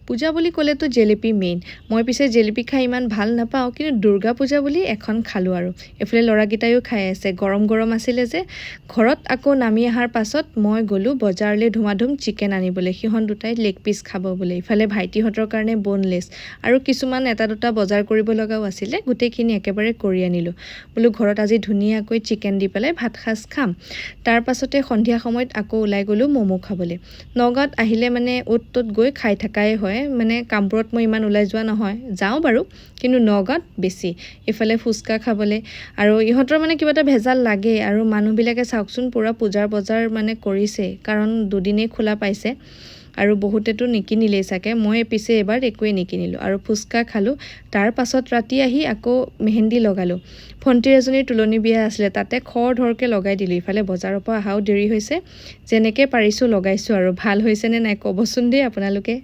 পূজা বুলি ক'লেতো জেলেপি মেইন। মই পিছে জেলেপি খাই ইমান ভাল নাপাওঁ, কিন্তু দুৰ্গা পূজা বুলি এখন খালোঁ আৰু। এইফালে ল'ৰাকেইটাইও খাই আছে, গৰম গৰম আছিলে যে। ঘৰত আকৌ নামি অহাৰ পাছত মই গ'লোঁ বজাৰলৈ ধুমাধুম চিকেন আনিবলৈ। সিহঁত দুটাই লেগ পিচ খাব বুলি। ইফালে ভাইটিহঁতৰ কাৰণে বনলেছ আৰু কিছুমান এটা দুটা বজাৰ কৰিব লগাও আছিলে, গোটেইখিনি একেবাৰে কৰি আনিলোঁ। বোলো ঘৰত আজি ধুনীয়াকৈ চিকেন দি পেলাই ভাত সাজ খাম। তাৰ পাছতে সন্ধিয়া সময়ত আকৌ ওলাই গ'লোঁ ম'ম' খাবলৈ। নগাঁৱত আহিলে মানে অ'ত ত'ত গৈ খাই থকাই হয়, মানে কামবোৰত মই ইমান ওলাই যোৱা নহয়, যাওঁ বাৰু, কিন্তু নগাঁৱত বেছি। ইফালে ফুচকা খাবলৈ, আৰু ইহঁতৰ মানে কিবা এটা ভেজাল লাগে। আৰু মানুহবিলাকে চাওকচোন পূৰা পূজাৰ বজাৰ মানে কৰিছে, কাৰণ দুদিনেই খোলা পাইছে আৰু বহুতেতো নিকিনিলেই চাগে। মই পিছে এবাৰ একোৱেই নিকিনিলোঁ আৰু ফুচকা খালোঁ। তাৰ পাছত ৰাতি আহি আকৌ মেহেন্দি লগালোঁ। ভণ্টিৰ এজনীৰ তুলনি বিয়া আছিলে, তাতে খৰধৰকৈ লগাই দিলোঁ। ইফালে বজাৰৰ পৰা অহাও দেৰি হৈছে, যেনেকৈ পাৰিছোঁ লগাইছোঁ আৰু। ভাল হৈছেনে নাই ক'বচোন দেই আপোনালোকে।